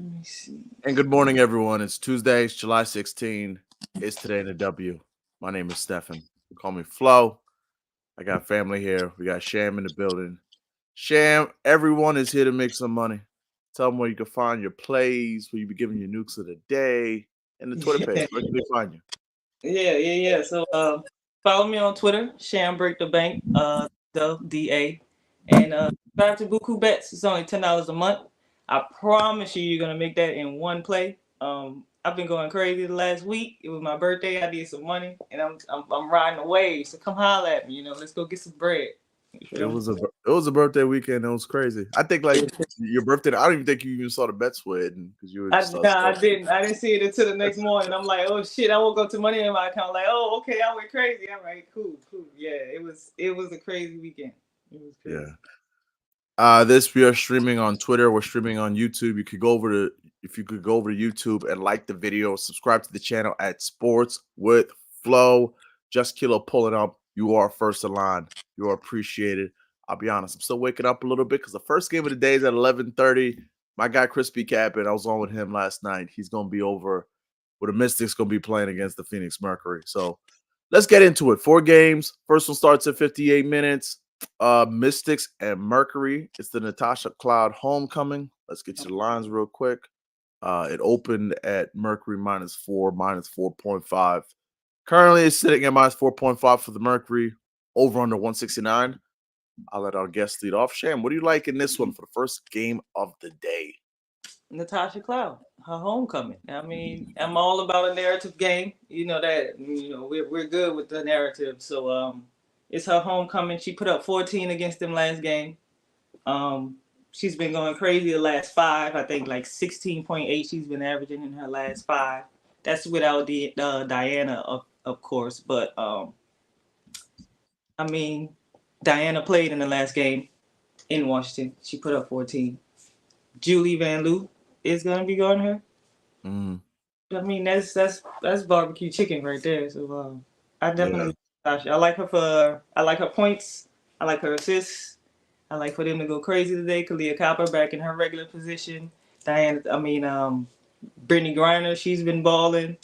Let me see. And good morning, everyone. It's Tuesday, it's July 16. It's today in the W. My name is Stefan. Call me Flo. I got family here. We got Sham in the building. Sham, everyone is here to make some money. Tell them where you can find your plays, where you be giving your nukes of the day, and the Twitter page. Where can they find you? Yeah. So follow me on Twitter, Sham Break the Bank, the DA. And subscribe to Buku Bets. It's only $10 a month. I promise you're gonna make that in one play. I've been going crazy the last week. It was my birthday. I did some money, and I'm riding the wave. So come holler at me. Let's go get some bread. You It feel me? was a birthday weekend. It was crazy. I think like your birthday. I don't even think you even saw the bets were hidden because you were just Nah, so. I didn't. I didn't see it until the next morning. I'm like, oh shit! I woke up to money in my account. Like, oh okay, I went crazy. All right, cool. Yeah, it was a crazy weekend. It was crazy. Yeah. This we are streaming on Twitter. We're streaming on YouTube. You could go over to if you could go over to YouTube and like the video, subscribe to the channel at Sports with Flow. Just Kilo pulling up. You are first in line. You are appreciated. I'll be honest. I'm still waking up a little bit because the first game of the day is at 11:30. My guy Crispy Captain, I was on with him last night. He's gonna be over where the Mystics gonna be playing against the Phoenix Mercury. So let's get into it. 4 games. First one starts at 58 minutes. Mystics and Mercury. It's the Natasha Cloud homecoming. Let's get you the lines real quick. It opened at Mercury -4, -4.5. Currently, it's sitting at -4.5 for the Mercury. Over under 169. I'll let our guest lead off. Sham, what do you like in this one for the first game of the day? Natasha Cloud, her homecoming. I mean, I'm all about a narrative game. You know that. We're good with the narrative. So it's her homecoming. She put up 14 against them last game. Um, she's been going crazy the last five. I think like 16.8. She's been averaging in her last five. That's without the Diana, of course. But I mean, Diana played in the last game in Washington. She put up 14. Julie Van Loo is gonna be guarding her. Mm, I mean, that's barbecue chicken right there. So I yeah. definitely I like her points. I like her assists. I like for them to go crazy today. Kalia Copper back in her regular position. Brittany Griner, she's been balling.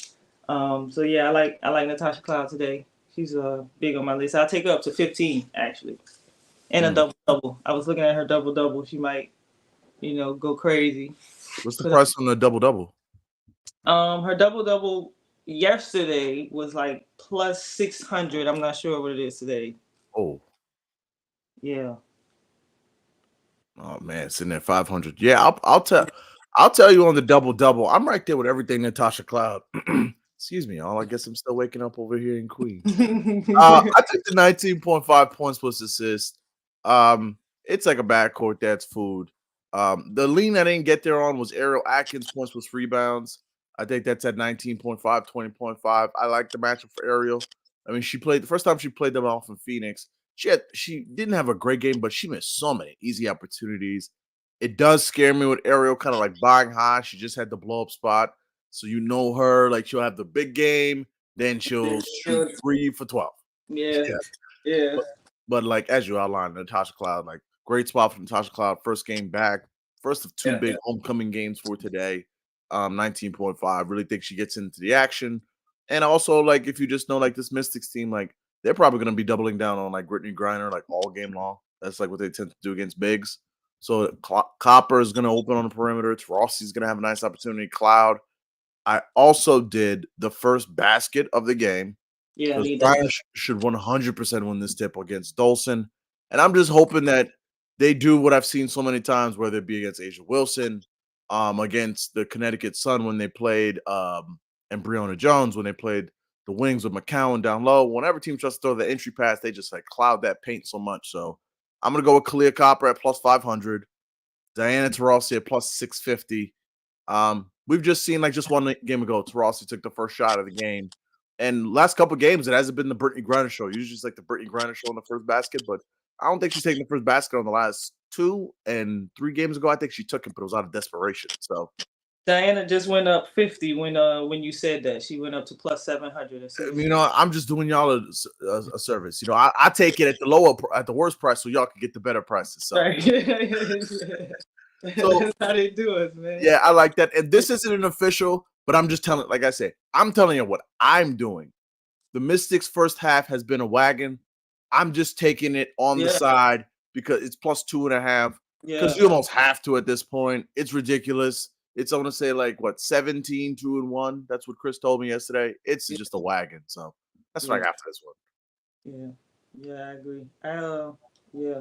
So yeah, I like Natasha Cloud today. She's big on my list. I'll take her up to 15 actually, and a Mm. double double. I was looking at her double double. She might go crazy. What's the Put up, price on the double double? her double double yesterday was like plus 600. I'm not sure what it is today. Oh, Yeah. oh man, sitting at 500. Yeah, I'll tell you on the double double. I'm right there with everything Natasha Cloud. Excuse me, all I guess I'm still waking up over here in Queens. I took the 19.5 points plus assist. It's like a backcourt that's food. The lean I didn't get there on was Ariel Atkins points plus rebounds. I think that's at 19.5, 20.5. I like the matchup for Ariel. I mean, she played the first time she played them off in Phoenix. She didn't have a great game, but she missed so many easy opportunities. It does scare me with Ariel kind of like buying high. She just had the blow up spot. So you know her, like she'll have the big game, then she'll shoot 3 for 12. Yeah. Yeah. Yeah. But like as you outlined, Natasha Cloud, like great spot for Natasha Cloud. First game back, first of two Yeah. big homecoming games for today. 19.5. Really think she gets into the action. And also, like, if you just know like this Mystics team, like they're probably gonna be doubling down on like Brittany Griner like all game long. That's like what they tend to do against bigs. So Copper is gonna open on the perimeter. Rossi's gonna have a nice opportunity. Cloud. I also did the first basket of the game Yeah, I because need that. Brian should 100% win this tip against Dolson. And I'm just hoping that they do what I've seen so many times, whether it be against Asia Wilson, against the Connecticut Sun when they played, and Breonna Jones when they played the Wings with McCowan down low. Whenever team tries to throw the entry pass, they just like cloud that paint so much. So I'm going to go with Kalia Copper at plus 500, Diana Taurasi at plus 650. We've just seen like just one game ago, Tarasi took the first shot of the game. And last couple games, it hasn't been the Brittany Griner show. Usually it's like the Brittany Griner show on the first basket, but I don't think she's taking the first basket on the last 2 and 3 games ago. I think she took it, but it was out of desperation. So Diana just went up 50 when you said that. She went up to plus 700 as soon as you she. know, I'm just doing y'all a service. You know, I take it at the worst price, so y'all can get the better prices. So Right. So That's how they do us, man. yeah, I like that. And this isn't an official, but I'm just telling, like I said, I'm telling you what I'm doing. The Mystics' first half has been a wagon. I'm just taking it on the Yeah, side because it's plus 2.5. Because yeah, you almost have to at this point. It's ridiculous. It's I want to say like what 17, 2-1. That's what Chris told me yesterday. It's yeah, just a wagon. So that's what I yeah, got for this one. yeah, yeah. I agree. Yeah,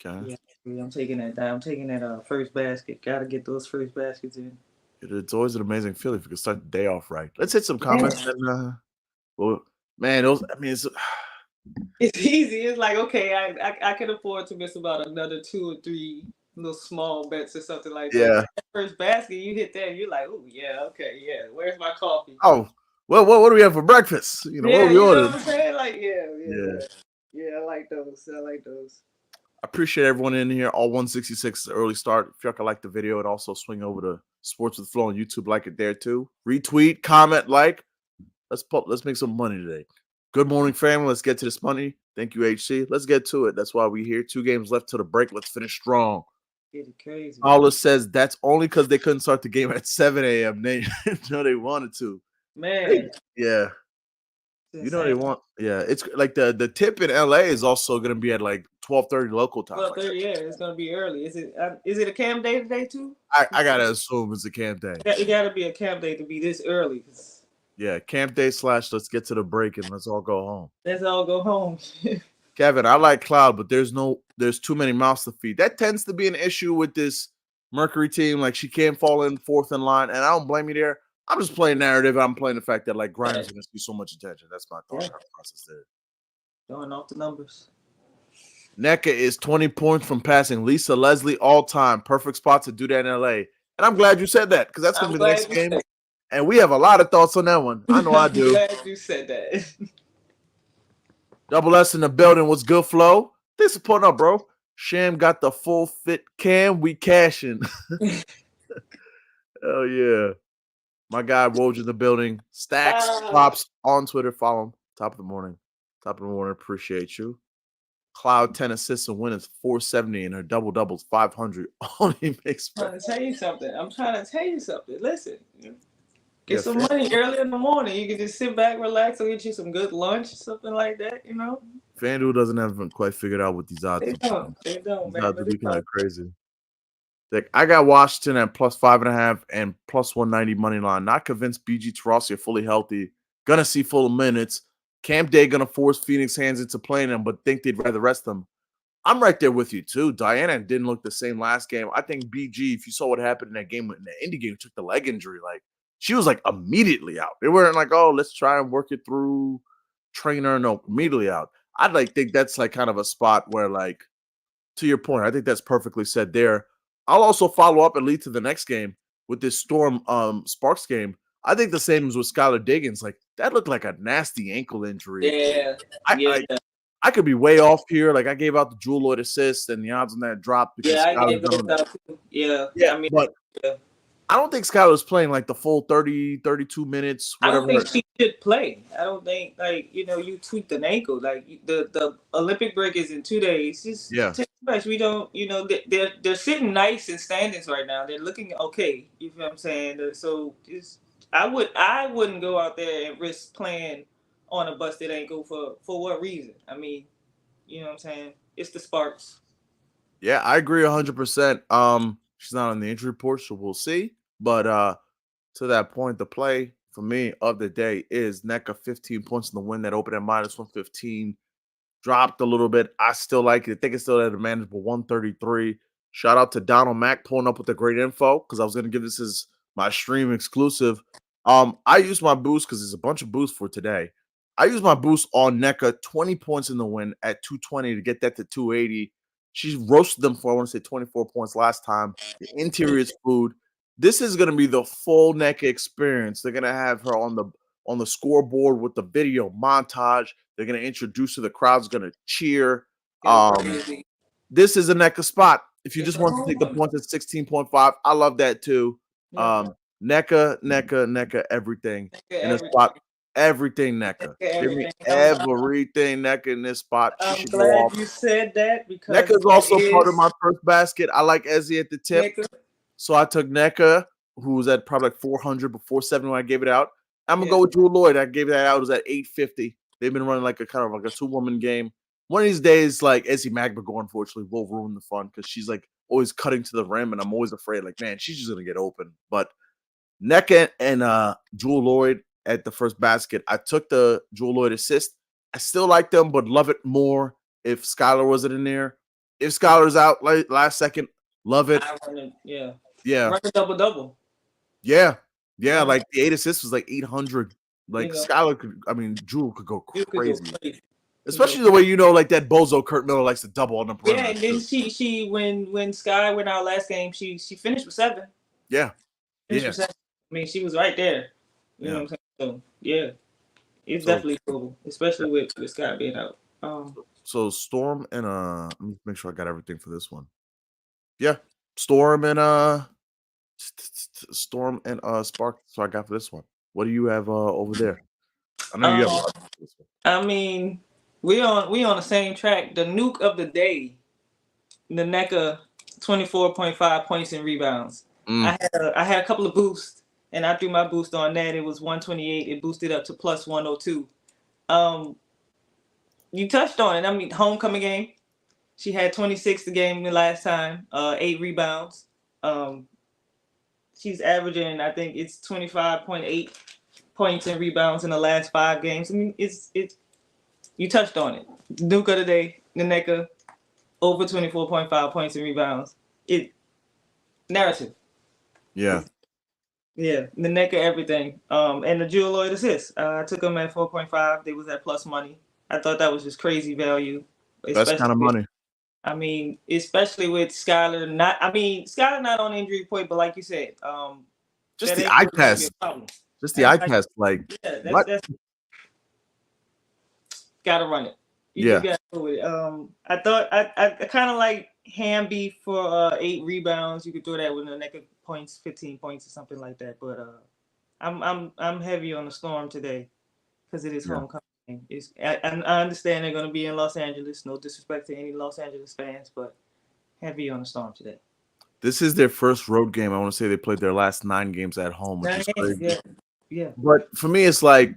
Okay. yeah. I agree. I'm taking that. I'm taking that. First basket. Gotta get those first baskets in. It's always an amazing feeling if you can start the day off right. Let's hit some Yeah. comments and well, man, those I mean it's It's easy. It's like okay, I can afford to miss about another 2 or 3 little small bets or something like that. yeah. But that first basket, you hit that, you're like, oh yeah, okay, yeah. Where's my coffee? Oh, well, what do we have for breakfast? What Yeah, we you know ordered? what I'm saying? Like, yeah, yeah, Yeah. yeah, yeah. I like those. I like those. I appreciate everyone in here. All 166 is the early start. If y'all can like the video and also swing over to Sports with Flow on YouTube, like it there too. Retweet, comment, like. Let's make some money today. Good morning, family. Let's get to this money. Thank you, HC. Let's get to it. That's why we're here. 2 games left to the break. Let's finish strong. Get it crazy. Paula says that's only because they couldn't start the game at 7 a.m. They know they wanted to. Man, Yeah. it's You know they insane. want. Yeah. It's like the tip in LA is also gonna be at like 12:30 local time. Well, Like 30, yeah, it's gonna be early. Is it a camp day today too? I gotta assume it's a camp day. It gotta be a camp day to be this early. 'Cause Yeah, camp day / let's get to the break and let's all go home. let's all go home. Kevin, I like Cloud, but there's too many mouths to feed. That tends to be an issue with this Mercury team. Like she can't fall in fourth in line, and I don't blame you there. I'm just playing narrative. I'm playing the fact that like Grimes gonna see so much attention. That's my thought Yeah, process there. going off the numbers. NECA is 20 points from passing Lisa Leslie all time. Perfect spot to do that in LA. And I'm glad you said that because that's I'm gonna be the next glad you game. said. And we have a lot of thoughts on that one. I know I I'm do. glad you said that. Double S in the building. What's good, Flo? Thanks for putting up, bro. Sham got the full fit cam. We cashing. Hell yeah. My guy Woj in the building. Stacks, Pops on Twitter. Follow him. Top of the morning. Top of the morning. Appreciate you. Cloud 10 assists and win is 470 and her double doubles 500. Only makes I'm trying to tell you something. I'm trying to tell you something. Listen, yeah, get some money early in the morning. You can just sit back, relax, and get you some good lunch, something like that. FanDuel doesn't have quite figured out what these odds They are. don't. They don't, These man. odds are But it's looking like crazy. Like I got Washington at plus 5.5 and plus 190 money line. Not convinced BG Tarasi are fully healthy. Gonna see full minutes. Camp Day gonna force Phoenix hands into playing them, but think they'd rather rest them. I'm right there with you too. Diana didn't look the same last game. I think BG, if you saw what happened in that game in the indie game, took the leg injury. Like she was like immediately out. They weren't like, oh, let's try and work it through, train her. No, immediately out. I'd like think that's like kind of a spot where like to your point, I think that's perfectly said there. I'll also follow up and lead to the next game with this Storm Sparks game. I think the same as with Skylar Diggins. Like that looked like a nasty ankle injury. yeah, I, yeah, I I could be way off here. Like I gave out the Jewel Lloyd assist and the odds on that dropped because yeah. I Skylar's gave those done. out too. Yeah, Yeah, I mean, but yeah. I don't think Skylar's playing like the full 30, 32 minutes, I don't whatever. think she should play. I don't think like you tweaked an ankle. Like the Olympic break is in 2 days. Yeah. Just take a rest. We don't. They're sitting nice in standings right now. They're looking okay. You feel what I'm saying? So just I wouldn't go out there and risk playing on a busted ankle for what reason? I mean, you know what I'm saying? It's the Sparks. Yeah, I agree 100%. She's not on the injury report, so we'll see. But to that point, the play for me of the day is NECA 15 points in the win that opened at minus 115. Dropped a little bit. I still like it. I think it's still at a manageable 133. Shout out to Donald Mack pulling up with the great info because I was going to give this as my stream exclusive. I used my boost because there's a bunch of boosts for today. I used my boost on NECA 20 points in the win at 220 to get that to 280. She roasted them for, I want to say, 24 points last time. The interior is food. This is going to be the full NECA experience. They're going to have her on the scoreboard with the video montage. They're going to introduce her. The crowd's going to cheer. Go crazy. This is a NECA spot. If you It's just a want to take the home. points at 16.5, I love that too. Yeah, NECA, everything in a everything. spot. Everything NECA. Give me Everything. everything NECA in this spot. She I'm should go glad off. you said that because NECA is that also part of is my first basket. I like Ezzy at the tip. Nick. So I took NECA, who was at probably like 400 before 7 when I gave it out. I'm gonna Yeah. go with Jewel Lloyd. I gave that out. It was at 850. They've been running like a kind of like a 2-woman game. One of these days, like Ezzy Magbago, unfortunately, will ruin the fun because she's like always cutting to the rim, and I'm always afraid, like, man, she's just gonna get open. But NECA and Jewel Lloyd at the first basket. I took the Jewel Lloyd assist. I still like them, but love it more if Skylar wasn't in there. If Skylar's out like last second, love it. I run it. Yeah. Yeah. Run a double. Yeah. Yeah. Yeah. Like the 8 assists was like 800. Like You know, Skylar could, I mean, Jewel could go you could go crazy. crazy. Especially the way like that bozo Kurt Miller likes to double on the Yeah, perimeter. and then she when Sky went out last game, she finished with 7. Yeah. Finished Yeah. with 7. I mean, she was right there. You know Yeah. what I'm saying? So yeah, it's So definitely doable, especially with Sky being out. so Storm and let me make sure I got everything for this one. Yeah. Storm and Spark. So I got for this one. What do you have over there? I know you have a lot for this one. I mean, we on the same track. The nuke of the day, the NECA, 24.5 points and rebounds. Mm. I had a couple of boosts, and I threw my boost on that. It was 128. It boosted up to plus 102. You touched on it. I mean, homecoming game. She had 26 the game the last time. 8 rebounds. She's averaging, I think it's 25.8 points and rebounds in the last 5 games. I mean, it's you touched on it. Duke of the day, the NECA, over 24.5 points and rebounds. It narrative. Yeah. Yeah, the NECA everything. And the Jewel Lloyd assist. I took them at 4.5. They was at plus money. I thought that was just crazy value. Best kind of money. I mean, especially with Skylar Skylar not on injury report, but like you said, Just that the eye injury might be a test. problem. Just the eye test. Like, Yeah, what? that's gotta run it. You Yeah. just gotta do it. I thought I kind of like Wnba for 8 rebounds. You could throw that with a NECA points, 15 points or something like that. But I'm heavy on the Storm today because it is Yeah. homecoming. I understand they're gonna be in Los Angeles. No disrespect to any Los Angeles fans, but heavy on the Storm today. This is their first road game. I want to say they played their last 9 games at home, which is crazy. Yeah. But for me, it's like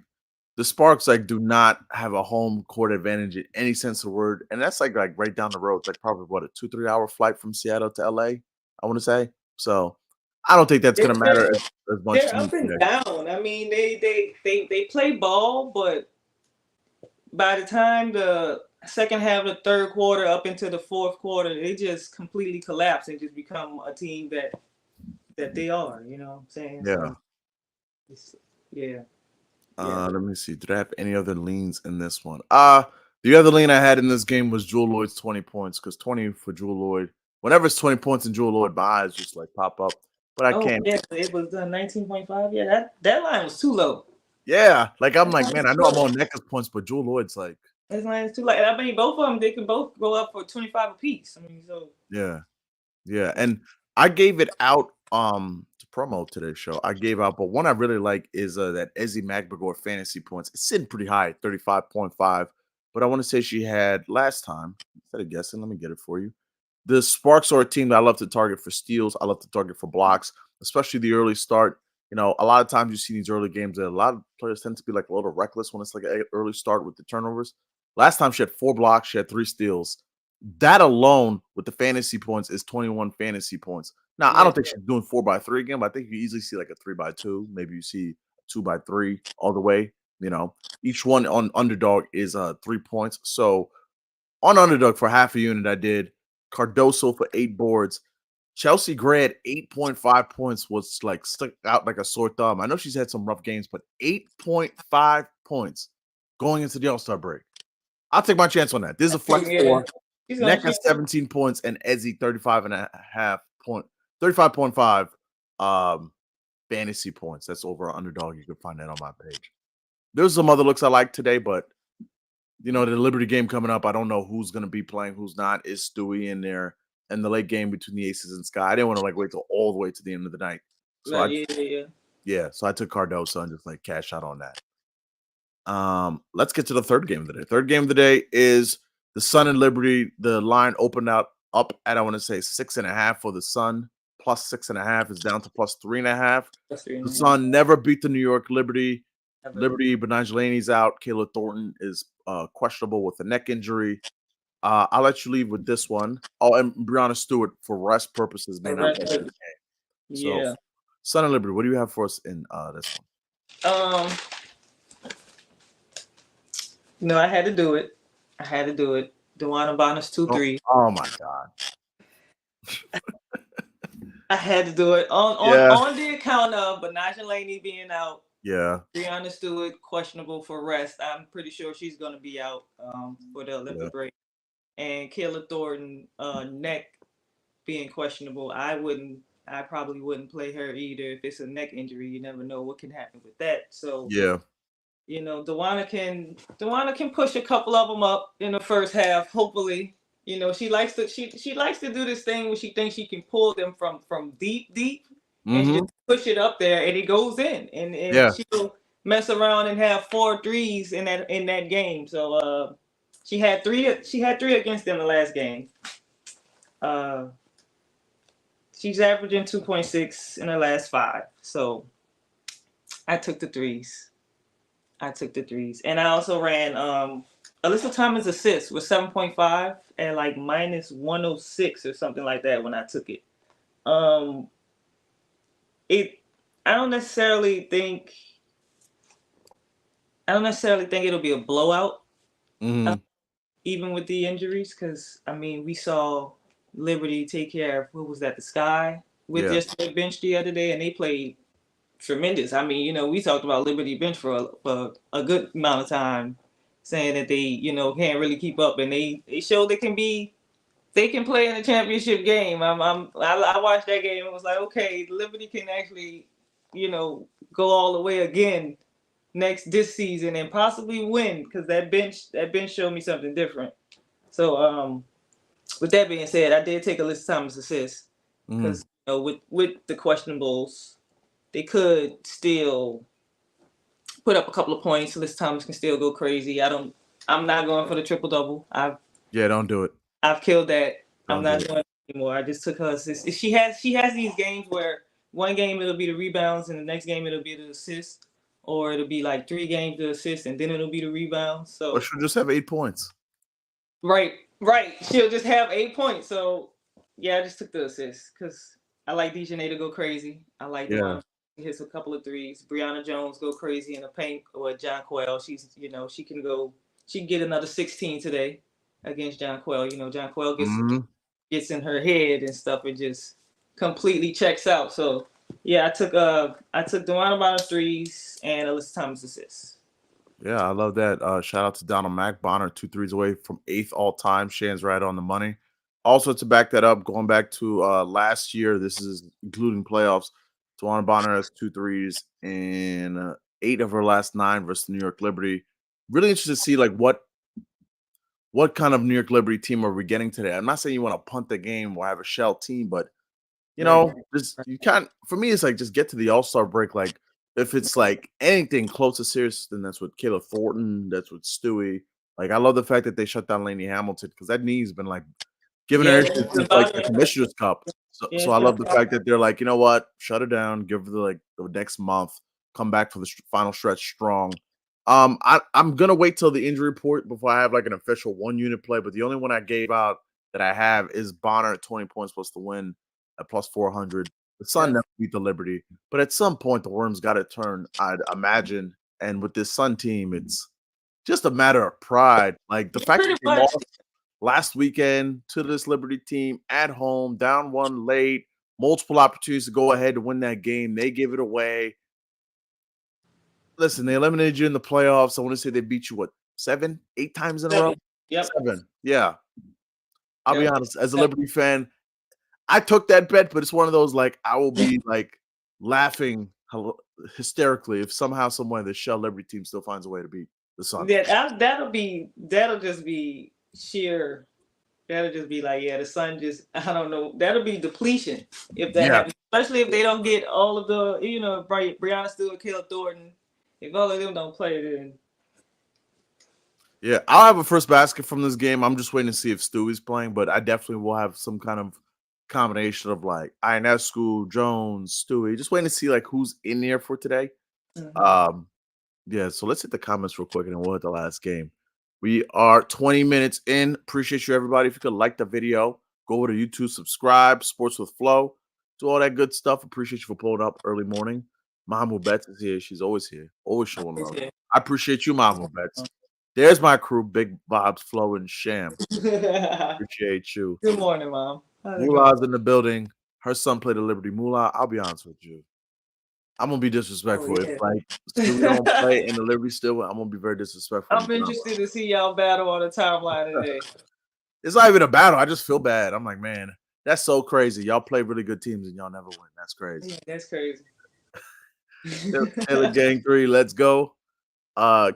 the Sparks like do not have a home court advantage in any sense of the word, and that's like right down the road. It's like probably what a 2-3 hour flight from Seattle to LA. I want to say so. I don't think that's going to matter as much They're to me up and today. down. I mean, they play ball, but by the time the second half of the third quarter up into the fourth quarter, they just completely collapse and just become a team that they are. You know what I'm saying? Yeah. So, yeah. Let me see. Did I have any other leans in this one? The other lean I had in this game was Jewel Lloyd's 20 points because 20 for Jewel Lloyd. Whenever it's 20 points in Jewel Lloyd, my eyes just like pop up. But I can't. Yeah, it was 19.5. Yeah, that line was too low. Yeah, like I'm like, man, I know I'm on NECA's points, but Jewel Lloyd's like that line is too low. I mean, both of them they can both go up for 25 apiece. I mean, so yeah. And I gave it out to promo today's show. I gave out, but one I really like is that Ezzy Magbago fantasy points. It's sitting pretty high at 35.5. But I want to say she had last time, instead of guessing, let me get it for you. The Sparks are a team that I love to target for steals. I love to target for blocks, especially the early start. You know, a lot of times you see these early games that a lot of players tend to be like a little reckless when it's like an early start with the turnovers. Last time she had 4 blocks, she had 3 steals. That alone with the fantasy points is 21 fantasy points. Now, I don't think she's doing 4x3 again, but I think you easily see like a 3x2. Maybe you see 2x3 all the way. You know, each one on underdog is 3 points. So on underdog for half a unit, I did Cardoso for 8 boards. Chelsea Gray at 8.5 points was like stuck out like a sore thumb. I know she's had some rough games, but 8.5 points going into the All-Star break. I'll take my chance on that. This is a flex 4. NECA 17 points and Ezzy 35.5 fantasy points. That's over underdog. You can find that on my page. There's some other looks I like today, but you know, the Liberty game coming up, I don't know who's going to be playing, who's not. Is Stewie in there? And the late game between the Aces and Sky. I didn't want to like wait till all the way to the end of the night. So so I took Cardoso and just like cash out on that. Let's get to the third game of the day. Third game of the day is the Sun and Liberty. The line opened out up at, I want to say, 6.5 for the Sun. Plus 6.5 is down to plus 3.5. That's The 3.5. Sun never beat the New York Liberty. Never. Liberty, Benangelini's out. Kayla Thornton is questionable with a neck injury. I'll let you leave with this one. Oh, and Brianna Stewart, for rest purposes, may not be in the game. So, Yeah. Sun and Liberty, what do you have for us in this one? No, I had to do it. Wnba Bonner's 2-3. Oh my God. I had to do it on the account of Benangelini being out. Yeah. Brianna Stewart questionable for rest. I'm pretty sure she's going to be out for the Olympic break. And Kayla Thornton neck being questionable. I probably wouldn't play her either if it's a neck injury. You never know what can happen with that. So yeah, Dwana can push a couple of them up in the first half. Hopefully, she likes to do this thing where she thinks she can pull them from deep, and she just push it up there and it goes in, and she'll mess around and have 4 threes in that game. So she had 3 against them the last game. She's averaging 2.6 in the last 5. So I took the threes. And I also ran Alyssa Thomas assists with 7.5 and like minus 106 or something like that when I took it. I don't necessarily think it'll be a blowout, even with the injuries, because we saw Liberty take care of, what was that, the Sky with their bench the other day, and they played tremendous. We talked about Liberty bench for a good amount of time, saying that they can't really keep up, and they showed they can play in a championship game. I watched that game and was like, okay, Liberty can actually go all the way again this season and possibly win, because that bench showed me something different. So with that being said, I did take Alyssa Thomas assist, because with the questionables, they could still put up a couple of points. Alyssa Thomas can still go crazy. I'm not going for the triple double. Don't do it. I've killed that. I'm not doing it anymore. I just took her assist. She has these games where one game it'll be the rebounds and the next game it'll be the assist, or it'll be like 3 games to assist and then it'll be the rebounds. So, or she'll just have 8 points. Right. She'll just have 8 points. So yeah, I just took the assist because I like Dejanay to go crazy. I like the one who hits a couple of threes. Brianna Jones go crazy in the paint, or John Quell. She's she can get another 16 today against John Quell. John Quell gets in her head and stuff. It just completely checks out. So yeah, I took Wnba Bonner's threes and Alyssa Thomas assists. Yeah, I love that. Shout out to Donald Mack. Bonner 2 threes away from 8th all time. Shan's right on the money. Also, to back that up, going back to last year, this is including playoffs. Wnba Bonner has 2 threes in 8 of her last 9 versus New York Liberty. Really interested to see like what kind of New York Liberty team are we getting today. I'm not saying you want to punt the game or have a shell team, but you can't. For me, it's like just get to the All-Star break. Like if it's like anything close to serious, then that's with Kayla Thornton, that's with Stewie. Like I love the fact that they shut down Lainey Hamilton, because that knee's been like giving her since like the Commissioner's Cup. So I love the fact that they're like, you know what, shut her down, give her the next month, come back for the final stretch strong. I'm gonna wait till the injury report before I have like an official 1-unit play, but the only one I gave out that I have is Bonner at 20 points plus the win at plus 400. The Sun never beat the Liberty, but at some point the Worms got to turn, I'd imagine. And with this Sun team, it's just a matter of pride. Like the fact that they lost last weekend to this Liberty team at home, down 1 late, multiple opportunities to go ahead to win that game. They give it away. Listen, they eliminated you in the playoffs. I want to say they beat you, 7, 8 times in a row? Yep. 7. Yeah. I'll be honest, as a Liberty fan, I took that bet, but it's one of those, like, I will be, like, laughing hysterically if somehow, somewhere, the shell Liberty team still finds a way to beat the Sun. Yeah, that'll just be sheer. That'll just be like, the Sun just, I don't know. That'll be depletion if that happens, especially if they don't get all of the, Brianna Stewart, Kayla Thornton. If all of them don't play, then Yeah, I'll have a first basket from this game. I'm just waiting to see if Stewie's playing, but I definitely will have some kind of combination of like Ionescu, Jones, Stewie. Just waiting to see like who's in there for today. Mhm. Um, yeah, so let's hit the comments real quick and then we'll hit the last game. We are 20 minutes in. Appreciate you, everybody. If you could like the video, go over to YouTube, subscribe, Sports with Flow, do all that good stuff. Appreciate you for pulling up early morning. Mom Betts is here. She's always here, always showing love. I appreciate you, Mom Betts. There's my crew, Big Bob's, Flo, and Sham. Appreciate you. Good morning, Mom. How's it going? Moolah's in the building. Her son played the Liberty. Moolah, I'll be honest with you. I'm gonna be disrespectful. Oh, If yeah. like Stewie don't play and the Liberty still win, I'm gonna be very disrespectful. I'm interested to see y'all battle on the timeline today. It's not even a battle. I just feel bad. I'm like, man, that's so crazy. Y'all play really good teams and y'all never win. That's crazy. Yeah, that's crazy. Taylor Gang 3, let's go.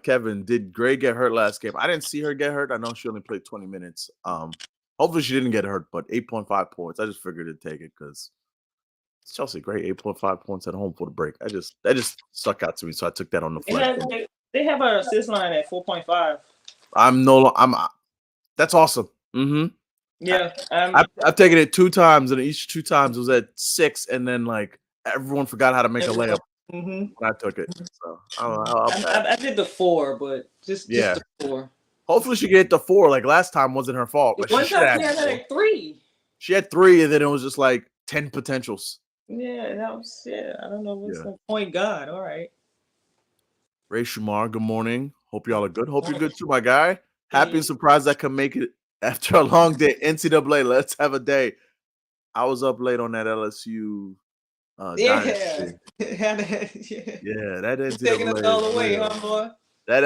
Kevin, did Gray get hurt last game? I didn't see her get hurt. I know she only played 20 minutes. Hopefully she didn't get hurt, but 8.5 points. I just figured to take it because Chelsea great 8.5 points at home for the break. That just stuck out to me, so I took that on the flex. They have our assist line at 4.5. That's awesome. Mm-hmm. Yeah, I've taken it 2 times, and each 2 times it was at 6, and then like everyone forgot how to make a layup. Mm-hmm. When I took it. So I did the 4, but just the 4. Hopefully she get the 4. Like last time wasn't her fault. But one time she had like 3. She had 3, and then it was just like 10 potentials. Yeah, that was I don't know what's the point guard. All right. Ray Shumar, good morning. Hope y'all are good. Hope you're good too, my guy. Happy and surprised I can make it after a long day. NCAA, let's have a day. I was up late on that LSU. Dynasty. That NCAA taking us all the way, huh, boy? That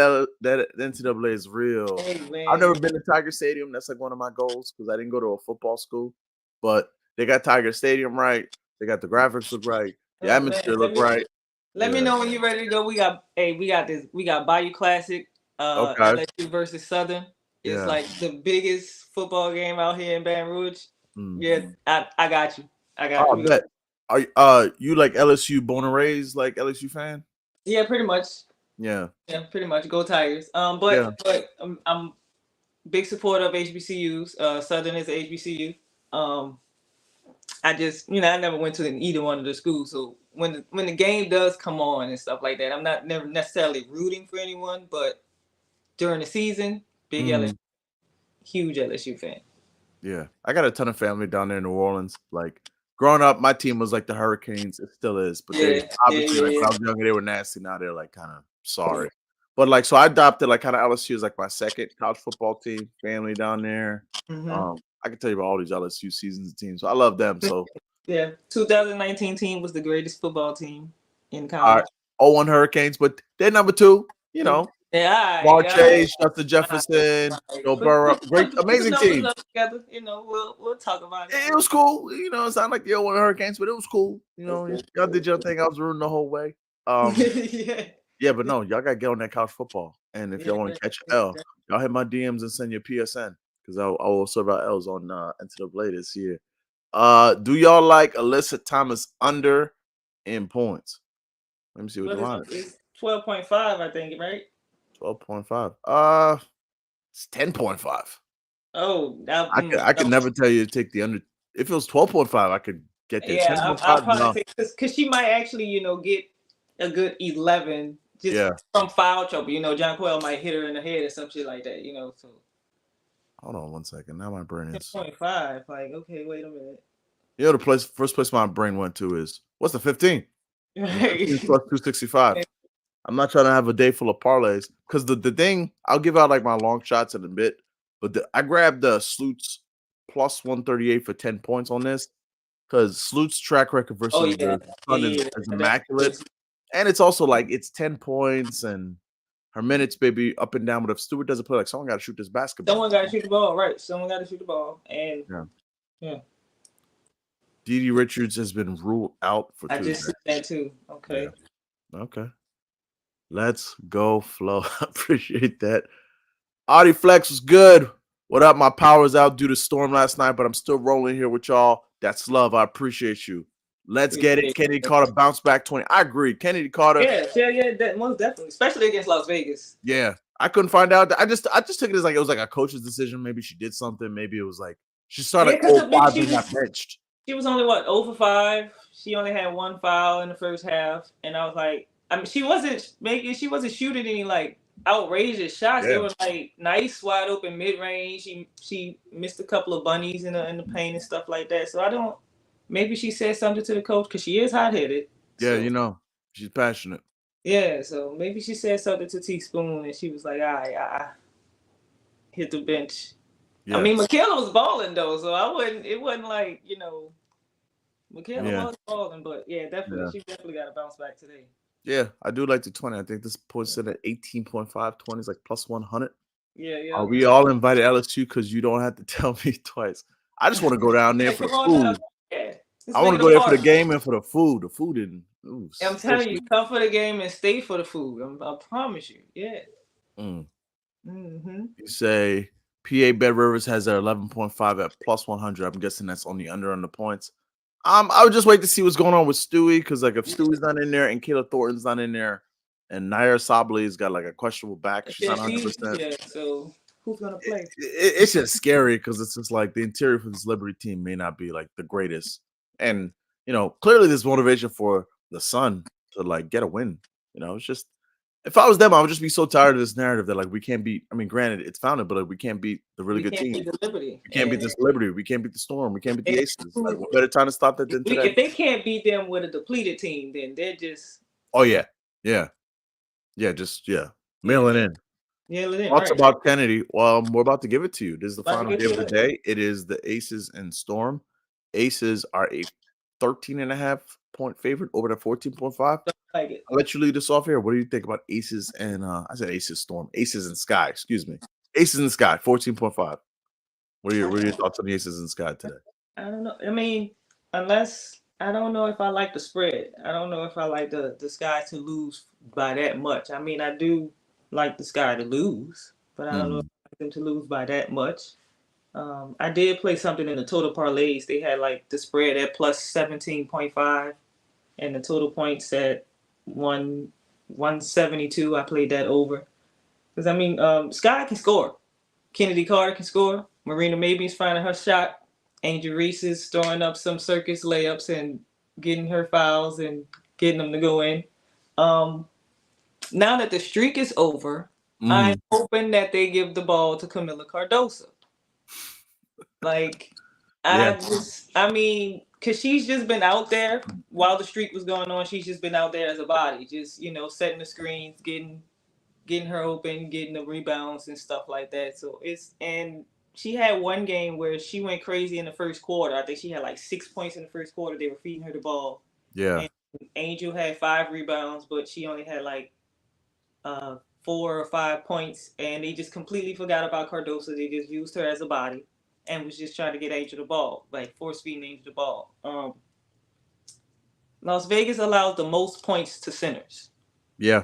NCAA is real. Hey, I've never been to Tiger Stadium. That's like one of my goals because I didn't go to a football school. But they got Tiger Stadium right. They got the graphics look right. The atmosphere look right. Let me know when you're ready to go. We got this. We got Bayou Classic. LSU versus Southern. It's like the biggest football game out here in Baton Rouge. Yeah, I got you. I got you. Are you like LSU born and raised like LSU fan? Yeah, pretty much. Yeah, pretty much. Go Tigers. But I'm big supporter of HBCUs. Southern is a HBCU. I just I never went to either one of the schools, so when the game does come on and stuff like that, I'm never necessarily rooting for anyone, but during the season, big LSU, huge LSU fan. Yeah, I got a ton of family down there in New Orleans. Like growing up, my team was like the Hurricanes. It still is, but they obviously when I was younger, they were nasty. Now they're like kind of sorry. But like, so I adopted like kind of LSU as like my second college football team, family down there. I can tell you about all these LSU seasons and teams. So I love them. So 2019 team was the greatest football team in college. 0-1 Hurricanes, but they're number 2. You know, Chase, Justin Jefferson, Joe Burrow, great, amazing team. Together, we'll talk about it. It was cool. It sounded like the 0-1 Hurricanes, but it was cool. Y'all did your thing. I was rooting the whole way. Yeah, but no, y'all got to get on that college football. And if y'all want to catch an L, y'all hit my DMs and send your PSN because I will serve out L's on NCAA this year. Do y'all like Alyssa Thomas under in points? Let me see what the line is. It's 12.5, I think, right? 12.5. It's 10.5. Oh, I could never tell you to take the under. If it was 12.5, I could get there. Yeah, I'll probably take because she might actually, get a good 11 just from foul trouble. John Quell might hit her in the head or some shit like that. So. Hold on 1 second. Now my brain is 10.5. Like, okay, wait a minute. The first place my brain went to is what's the 15? Right. 15 plus 265. I'm not trying to have a day full of parlays because the thing I'll give out like my long shots in a bit, but I grabbed the Sloots plus 138 for 10 points on this because Sloots track record versus the Sun is immaculate, and it's also like it's 10 points and her minutes maybe up and down. But if Stewart doesn't play, like someone got to shoot this basketball. Someone got to shoot the ball, right? Someone got to shoot the ball, and Dede Richards has been ruled out for Tuesday. I just said that too. Okay. Yeah. Okay. Let's go, Flo. I appreciate that. Audi Flex was good. What up? My power's out due to storm last night, but I'm still rolling here with y'all. That's love. I appreciate you. Let's get it. Kennedy Carter bounce back 20. I agree. Kennedy Carter. Yeah, that most definitely, especially against Las Vegas. Yeah, I couldn't find out. I just took it as like it was like a coach's decision. Maybe she did something. Maybe it was like she started Yeah, because 0-5 and got benched. she was only what 0 for 5. She only had one foul in the first half, and I was like, I mean, she wasn't shooting any like outrageous shots. They Yeah. were like nice wide open mid range. She missed a couple of bunnies in the paint and stuff like that. So I don't. Maybe she said something to the coach because she is hot headed. Yeah, So, you know, she's passionate. yeah, so maybe she said something to Teaspoon, and she was like, "All right, I hit the bench." Yeah. I mean, Michaela was balling though, so I wouldn't. It wasn't like Michaela Yeah. was balling, but yeah, definitely, Yeah. she definitely got to bounce back today. Yeah, I do like the 20. I think this puts it at 18.5. 20 is like plus 100. Yeah. We all invited LSU because you don't have to tell me twice. I just want to go down there Hey, for the come on now. food. Yeah, let's I want make to it go a there for the party. game and for the food. The food and I'm telling you, come for the game and stay for the food. I promise you. Yeah. You say PA Bed Rivers has their 11.5 at plus 100. I'm guessing that's on the points. I would just wait to see what's going on with Stewie because like if Stewie's not in there and Kayla Thornton's not in there and Nair Sabley's got like a questionable back, she's not 100%. Yeah. So who's gonna play? It's just scary because it's just like the interior for this Liberty team may not be like the greatest, and clearly there's motivation for the Sun to like get a win. It's just if I was them, I would just be so tired of this narrative that like we can't beat. I mean, granted, it's founded, but like we can't beat the really good team. Beat the Liberty. We can't beat this Liberty. We can't beat the Storm. We can't beat the Aces. Like, what better time to stop that than today? If they can't beat them with a depleted team, then they're just. Oh yeah, just mail it in. Thoughts Right. about Kennedy? Well, we're about to give it to you. This is the final game of the day. It is the Aces and Storm. Aces are a 13.5-point favorite over the 14.5. Like it. I'll let you lead us off here. What do you think about Aces and I said Aces Storm, Aces and Sky? Excuse me, Aces and Sky 14.5. What are your thoughts on the Aces and Sky today? I don't know. I mean, unless I don't know if I like the spread. I don't know if I like the Sky to lose by that much. I mean, I do like the Sky to lose, but I don't know if I like them to lose by that much. I did play something in the total parlays. They had like the spread at plus 17.5 and the total points at 172. I played that over. Because I mean, Sky can score. Kennedy Carter can score. Marina Maybin's finding her shot. Angel Reese is throwing up some circus layups and getting her fouls and getting them to go in. Now that the streak is over, I'm hoping that they give the ball to Camila Cardoso. Like, because she's just been out there while the streak was going on. She's just been out there as a body, just setting the screens, getting her open, getting the rebounds and stuff like that. So she had one game where she went crazy in the first quarter. I think she had like 6 points in the first quarter. They were feeding her the ball. Yeah. And Angel had 5 rebounds, but she only had like 4 or 5 points, and they just completely forgot about Cardoso. They just used her as a body and was just trying to get Angel the ball, like force feeding Angel the ball. Las Vegas allows the most points to centers. Yeah.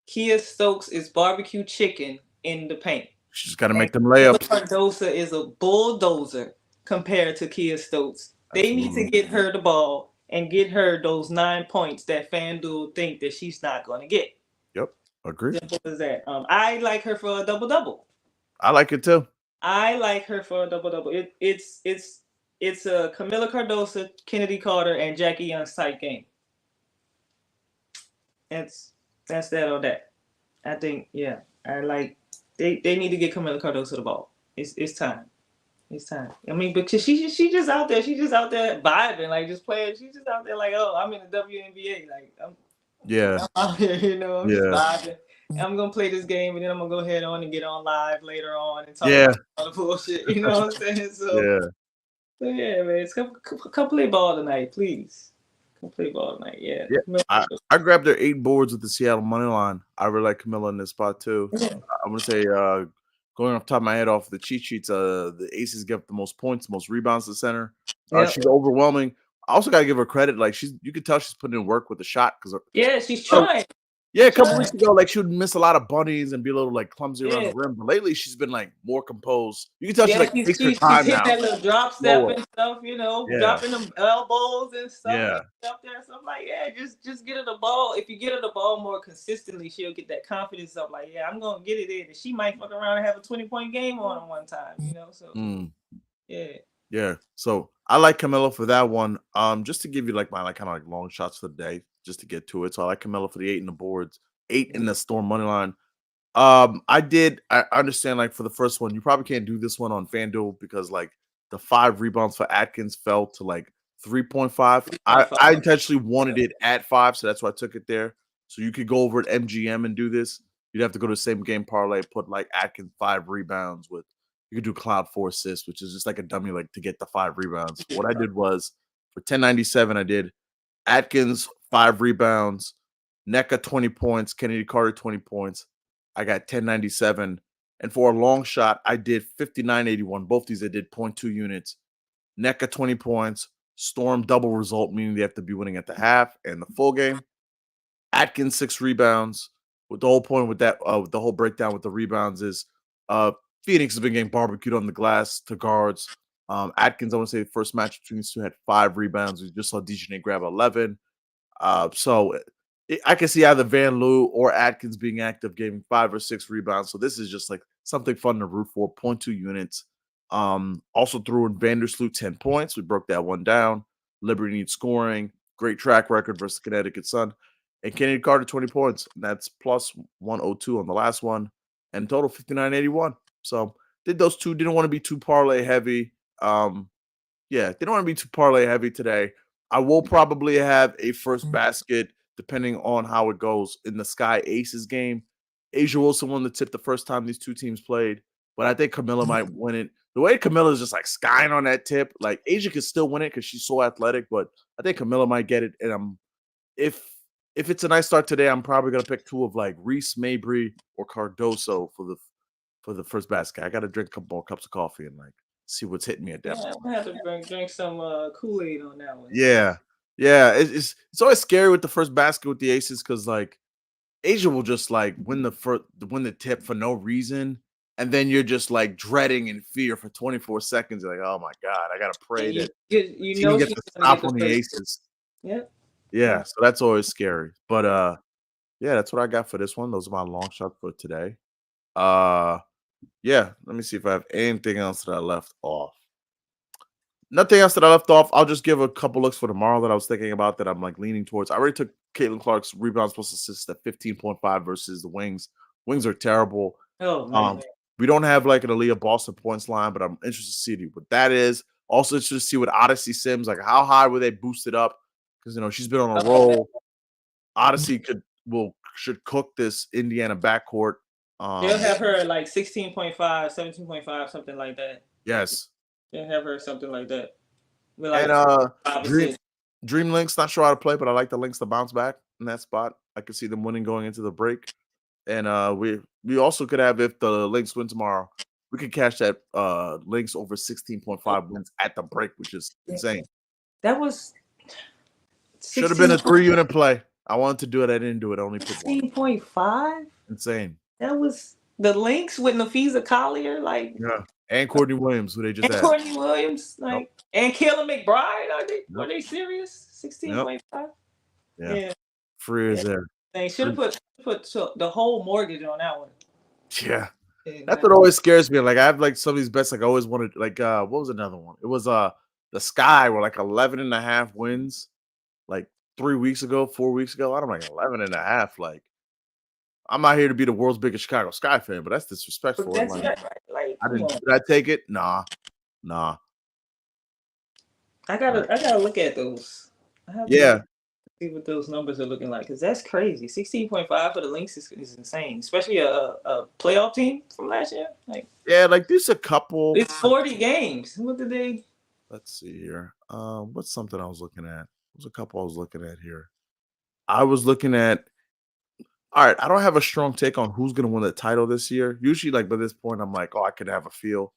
Kia Stokes is barbecue chicken in the paint. She's got to make them layups. Cardoso is a bulldozer compared to Kia Stokes. They need to get her the ball and get her those 9 points that FanDuel think that she's not going to get. Yep, agree. Simple as that. I like her for a double-double. I like it too. I like her for a double-double. It's a Camila Cardoso, Kennedy Carter, and Jackie Young's type game. That's that on that. I think, yeah. I like they need to get Camila Cardoso the ball. It's time. It's time. I mean, because she just out there. She's just out there vibing, like just playing. She's just out there like, oh, I'm in the Wnba. Like I'm out here, I'm just vibing. I'm gonna play this game, and then I'm gonna go ahead on and get on live later on and talk about all the bullshit. You know what I'm saying? So yeah, man, it's come play ball tonight, please. Come play ball tonight, yeah. I grabbed their 8 boards with the Seattle money line. I really like Camilla in this spot too. I'm gonna say, going off the top of my head off the cheat sheets, the Aces get the most points, most rebounds to center. She's overwhelming. I also gotta give her credit. Like you could tell she's putting in work with the shot because she's trying. Yeah, a couple weeks ago, like she would miss a lot of bunnies and be a little like clumsy around Yeah. the rim. But lately, she's been like more composed. You can tell she Yeah, like she's takes her she's she's time hitting now. that little drop step Slower. and stuff, Yeah, dropping them elbows and stuff yeah. and stuff there. So I'm like, yeah, just get her the ball. If you get her the ball more consistently, she'll get that confidence up. Like, yeah, I'm gonna get it in, and she might fuck around and have a 20-point game on her one time. So Mm, yeah, yeah. So I like Camilla for that one. Just to give you like my like kind of like long shots for the day, just to get to it. So I like Camilla for the 8 in the boards, 8 in the Storm money line. I understand like for the first one, you probably can't do this one on FanDuel because like the 5 rebounds for Atkins fell to like 3.5. I intentionally wanted it at 5, so that's why I took it there. So you could go over at MGM and do this. You'd have to go to the same game parlay, put like Atkins 5 rebounds with you could do Cloud 4 assists, which is just like a dummy like to get the 5 rebounds. What I did was for 1097, I did Atkins 5 rebounds, NECA 20 points, Kennedy Carter 20 points. I got 1097. And for a long shot, I did 5981. Both these I did 0.2 units. NECA 20 points, Storm double result, meaning they have to be winning at the half and the full game. Atkins 6 rebounds. With the whole point with that, the whole breakdown with the rebounds is Phoenix has been getting barbecued on the glass to guards. Atkins, I want to say the first match between these two had 5 rebounds. We just saw DJ grab 11. I can see either Van Loo or Atkins being active, giving 5 or 6 rebounds. So this is just like something fun to root for. 0.2 units. Also threw in Vandersloot 10 points. We broke that one down. Liberty needs scoring. Great track record versus Connecticut Sun. And Kennedy Carter 20 points. And that's plus 102 on the last one. And total 5981. So did those two. Didn't want to be too parlay heavy. Yeah, they don't want to be too parlay heavy today. I will probably have a first basket depending on how it goes in the Sky Aces game. Asia Wilson won the tip the first time these two teams played, but I think Camilla might win it. The way Camilla is just like skying on that tip, like Asia could still win it because she's so athletic, but I think Camilla might get it. And if if it's a nice start today, I'm probably gonna pick 2 of like Reese Mabry or Cardoso for the first basket. I gotta drink a couple more cups of coffee and like see what's hitting me at that yeah, I'm point. gonna have to drink some Kool-Aid on that one. Yeah. Yeah, it's always scary with the first basket with the aces because like Asia will just like win the tip for no reason, and then you're just like dreading in fear for 24 seconds. You're like, oh my god, I gotta And pray you that get, the you team know gets she's the gonna get stop the on the first. aces. Yep. Yeah, Yeah. so that's always scary. But yeah, that's what I got for this one. Those are my long shots for today. Uh yeah, let me see if I have anything else that I left off. Nothing else that I left off. I'll just give a couple looks for tomorrow that I was thinking about that I'm like leaning towards. I already took Caitlin Clark's rebounds plus assists at 15.5 versus the Wings. Wings are terrible. Oh man. Um, we don't have like an Aaliyah Boston points line, but I'm interested to see what that is. Also interested to see what Odyssey Sims like. How high will they boost it up? Because she's been on a roll. Odyssey should cook this Indiana backcourt. They'll have her at like 16.5, 17.5, something like that. Yes, They'll have her something like that. With and like 5 Dream assists. Dream Links, not sure how to play, but I like the Links to bounce back in that spot. I could see them winning going into the break. And we also could have, if the Lynx win tomorrow, we could cash that Lynx over 16.5 wins at the break, which is insane. That was Should have been a 16. 3-unit play. I wanted to do it. I didn't do it. I only put one. 16.5? Insane. That was the Lynx with Nafisa Collier, like, Yeah. And Courtney Williams, who they just and had. Courtney Williams, Yep. like, and Kayla McBride. Were Yep. they serious? Yep. 16.5? Yeah. Yeah. Free is there. They should have put the whole mortgage on that one. Yeah. Yeah, That's what always scares me. Like I have like some of these bets, like I always wanted, like what was another one? It was the Sky were like 11.5 wins like 3 weeks ago, 4 weeks ago. I'm like 11.5. Like I'm not here to be the world's biggest Chicago Sky fan, but that's disrespectful. But that's Like, right. Like, I come didn't on. did I take it? Nah. I gotta look at those. I have to Yeah. see what those numbers are looking like, because that's crazy. 16.5 for the Lynx is insane, especially a playoff team from last year. Like, Yeah, like there's a couple. it's 40 games. What did they? Let's see here. What's something I was looking at? There's a couple I was looking at here. I was looking at all right, I don't have a strong take on who's gonna win the title this year. Usually, like by this point, I'm like, oh, I could have a feel.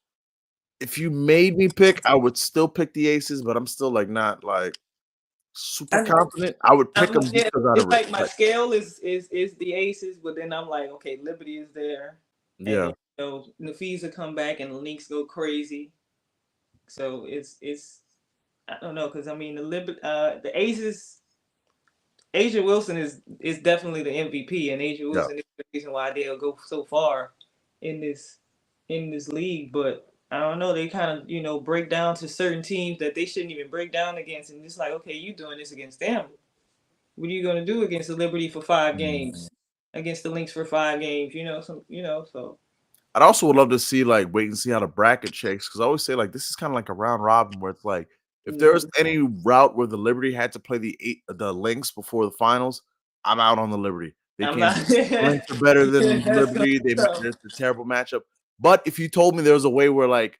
If you made me pick, I would still pick the Aces, but I'm still like not like super confident. I would pick them just because out of it's like my respect. scale is the Aces, but then I'm like, okay, Liberty is there, and Yeah. then Nafisa come back and the Lynx go crazy. So it's I don't know because I mean the Aces. Asia Wilson is definitely the MVP, and Asia Yeah. Wilson is the reason why they'll go so far in this league. But I don't know, they kind of break down to certain teams that they shouldn't even break down against, and it's like, okay, you doing this against them. What are you gonna do against the Liberty for 5 games? Against the Lynx for 5 games? So I'd also would love to see like wait and see how the bracket shakes because I always say like this is kind of like a round robin where it's like if there was any route where the Liberty had to play the Lynx before the finals, I'm out on the Liberty. They I'm can't. not. The Lynx are better than That's gonna Liberty. be tough. It's a terrible matchup. But if you told me there was a way where like,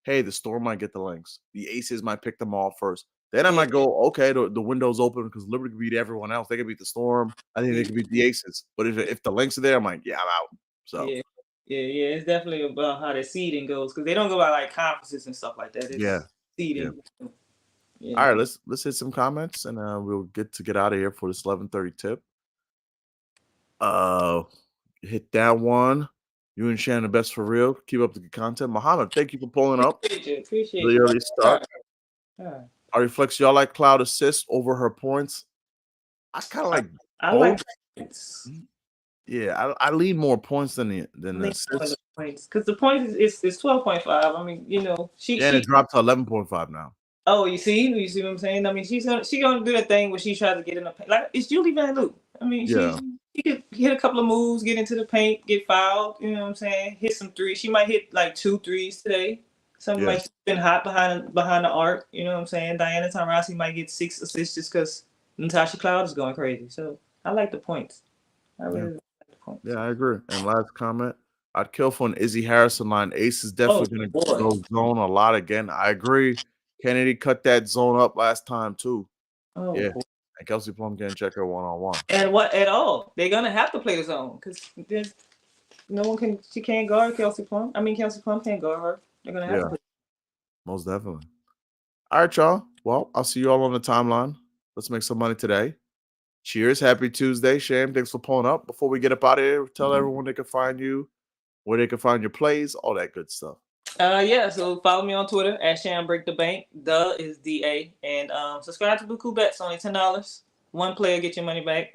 hey, the Storm might get the Lynx, the Aces might pick them all first, then I Yeah, might go, okay, the window's open because Liberty could beat everyone else. They could beat the Storm. I think they could beat the Aces. But if the Lynx are there, I'm like, yeah, I'm out. So yeah, yeah. It's definitely about how the seeding goes because they don't go by like conferences and stuff like that. yeah. It's seeding. All Yeah. right, let's hit some comments and we'll get out of here for this 11:30 tip. Hit that one. You and Shannon the best for real. Keep up the good content. Muhammad, thank you for pulling up. Appreciate The you. early start. All right. Ari Flex, y'all like Cloud assist over her points? I kind of like I both. like points. Yeah, I lean more points than the Lean on the assists. points because the points is 12.5. I mean, Yeah, and it dropped to 11.5 now. Oh, you see what I'm saying? I mean, she gonna do that thing where she tries to get in the paint. Like it's Julie Van Loo. I mean, Yeah. she could hit a couple of moves, get into the paint, get fouled. You know what I'm saying? Hit some threes. She might hit like 2 threes today. Something Yeah. like she's been hot behind the arc. You know what I'm saying? Diana Taurasi might get 6 assists just because Natasha Cloud is going crazy. So I like the points. I really like the points. Yeah, I agree. And last comment, I'd kill for an Izzy Harrison line. Ace is Oh definitely going to boy. go zone a lot again. I agree. Kennedy cut that zone up last time too. Oh Yeah. boy. And Kelsey Plum can't check her one-on-one. And what at all? They're gonna have to play the zone because there's no one can. She can't guard Kelsey Plum. I mean, Kelsey Plum can't guard her. They're gonna have Yeah, to. Play. most definitely. All right, y'all. Well, I'll see you all on the timeline. Let's make some money today. Cheers. Happy Tuesday. Shane, thanks for pulling up. Before we get up out of here, tell everyone they can find you, where they can find your plays, all that good stuff. Yeah. So follow me on Twitter at Sham Break the Bank. The is DA, and subscribe to Buku Bets. Only $10. One player get your money back.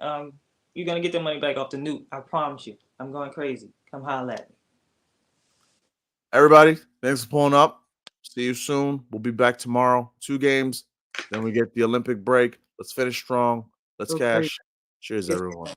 You're gonna get the money back off the Newt. I promise you. I'm going crazy. Come holler at me. Everybody, thanks for pulling up. See you soon. We'll be back tomorrow. 2 games. Then we get the Olympic break. Let's finish strong. Let's Go crazy. cash. Cheers, everyone.